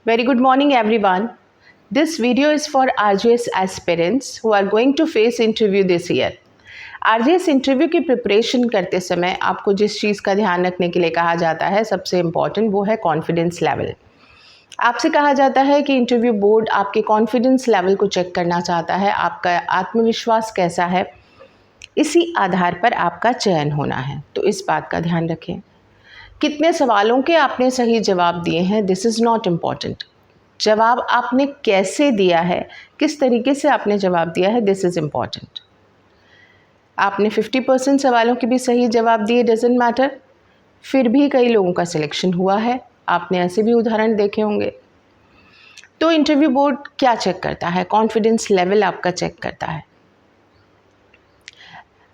Very good morning everyone. This video is for RJS aspirants who are going to face interview this year. RJS interview की preparation करते समय आपको जिस चीज़ का ध्यान रखने के लिए कहा जाता है सबसे इम्पॉर्टेंट वो है कॉन्फिडेंस लेवल। आपसे कहा जाता है कि इंटरव्यू बोर्ड आपके कॉन्फिडेंस लेवल को चेक करना चाहता है, आपका आत्मविश्वास कैसा है, इसी आधार पर आपका चयन होना है। तो इस बात का ध्यान रखें। कितने सवालों के आपने सही जवाब दिए हैं, दिस इज़ नॉट इम्पॉर्टेंट। जवाब आपने कैसे दिया है, किस तरीके से आपने जवाब दिया है, दिस इज़ इम्पॉर्टेंट। आपने 50% सवालों के भी सही जवाब दिए, डजेंट मैटर, फिर भी कई लोगों का सिलेक्शन हुआ है। आपने ऐसे भी उदाहरण देखे होंगे। तो इंटरव्यू बोर्ड क्या चेक करता है? कॉन्फिडेंस लेवल आपका चेक करता है।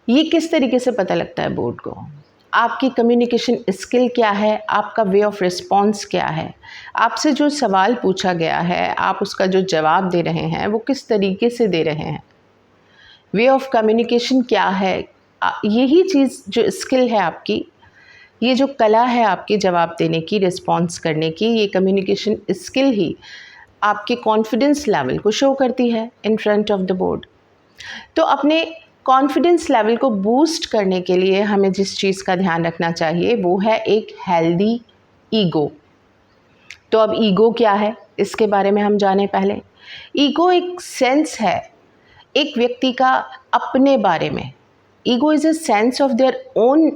ये किस तरीके से पता लगता है बोर्ड को? आपकी कम्युनिकेशन स्किल क्या है, आपका वे ऑफ रिस्पॉन्स क्या है, आपसे जो सवाल पूछा गया है आप उसका जो जवाब दे रहे हैं वो किस तरीके से दे रहे हैं, वे ऑफ कम्युनिकेशन क्या है। यही चीज़ जो स्किल है आपकी, ये जो कला है आपकी जवाब देने की, रिस्पॉन्स करने की, ये कम्युनिकेशन स्किल ही आपके कॉन्फिडेंस लेवल को शो करती है in front of the board. तो अपने कॉन्फिडेंस लेवल को बूस्ट करने के लिए हमें जिस चीज़ का ध्यान रखना चाहिए वो है एक हेल्दी ईगो। तो अब ईगो क्या है इसके बारे में हम जाने पहले। ईगो एक सेंस है एक व्यक्ति का अपने बारे में। Ego is a sense of their own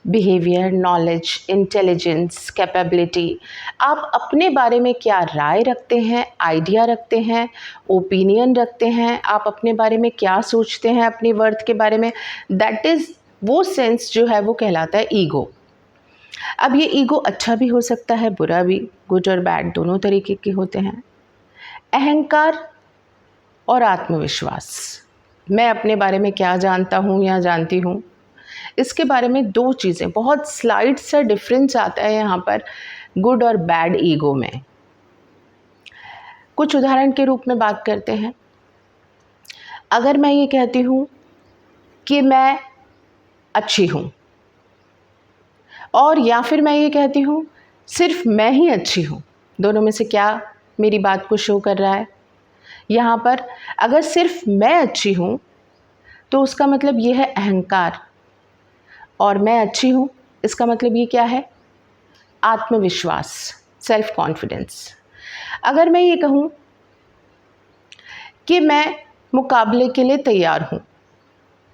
behaviour, knowledge, intelligence, capability. आप अपने बारे में क्या राय रखते हैं, आइडिया रखते हैं, ओपिनियन रखते हैं, आप अपने बारे में क्या सोचते हैं, अपनी वर्थ के बारे में, दैट इज़ वो सेंस जो है वो कहलाता है ईगो। अब ये ईगो अच्छा भी हो सकता है, बुरा भी, गुड और बैड दोनों तरीके के होते हैं। अहंकार और आत्मविश्वास, मैं अपने बारे में क्या जानता हूँ या जानती हूँ, इसके बारे में दो चीज़ें, बहुत स्लाइड सा डिफरेंस आता है यहाँ पर गुड और बैड ईगो में। कुछ उदाहरण के रूप में बात करते हैं। अगर मैं ये कहती हूँ कि मैं अच्छी हूँ, और या फिर मैं ये कहती हूँ सिर्फ मैं ही अच्छी हूँ, दोनों में से क्या मेरी बात को शो कर रहा है? यहाँ पर अगर सिर्फ मैं अच्छी हूँ तो उसका मतलब ये है अहंकार, और मैं अच्छी हूँ इसका मतलब ये क्या है? आत्मविश्वास, सेल्फ कॉन्फिडेंस। अगर मैं ये कहूँ कि मैं मुकाबले के लिए तैयार हूँ,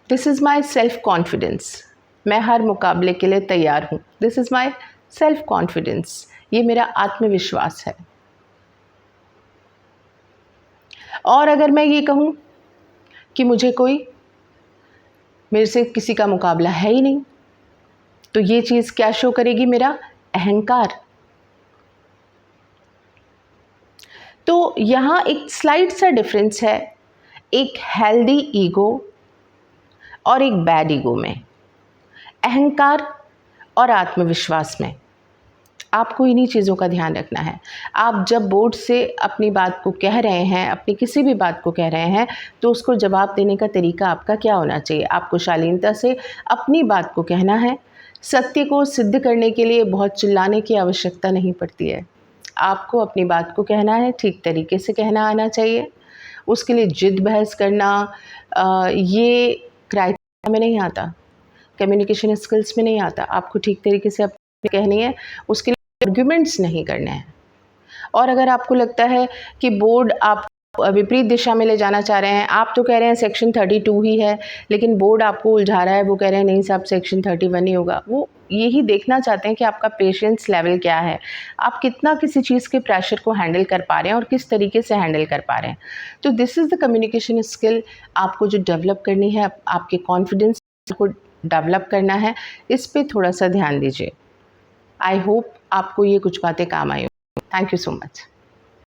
this is my self confidence, मैं हर मुकाबले के लिए तैयार हूँ, this is my self confidence, ये मेरा आत्मविश्वास है। और अगर मैं ये कहूँ कि मेरे से किसी का मुकाबला है ही नहीं, तो ये चीज़ क्या शो करेगी? मेरा अहंकार। तो यहाँ एक स्लाइड सा डिफरेंस है एक हेल्दी ईगो और एक बैड ईगो में, अहंकार और आत्मविश्वास में। आपको इन्हीं चीज़ों का ध्यान रखना है। आप जब बोर्ड से अपनी बात को कह रहे हैं, अपनी किसी भी बात को कह रहे हैं, तो उसको जवाब देने का तरीका आपका क्या होना चाहिए? आपको शालीनता से अपनी बात को कहना है। सत्य को सिद्ध करने के लिए बहुत चिल्लाने की आवश्यकता नहीं पड़ती है। आपको अपनी बात को कहना है, ठीक तरीके से कहना आना चाहिए। उसके लिए जिद बहस करना ये क्राइटेरिया में नहीं आता, कम्युनिकेशन स्किल्स में नहीं आता। आपको ठीक तरीके से अपनी कहनी है, उसके लिए आर्ग्यूमेंट्स नहीं करने हैं। और अगर आपको लगता है कि बोर्ड आप विपरीत दिशा में ले जाना चाह रहे हैं, आप तो कह रहे हैं सेक्शन 32 ही है, लेकिन बोर्ड आपको उलझा रहा है, वो कह रहे हैं नहीं साहब सेक्शन 31 ही होगा, वो यही देखना चाहते हैं कि आपका पेशेंस लेवल क्या है, आप कितना किसी चीज़ के प्रेशर को हैंडल कर पा रहे हैं और किस तरीके से हैंडल कर पा रहे हैं। तो this is the communication skill आपको जो डेवलप करनी है, आपके कॉन्फिडेंस को डेवलप करना है, इस पर थोड़ा सा ध्यान दीजिए। आई होप आपको ये कुछ बातें काम आई हो। Thank you so much.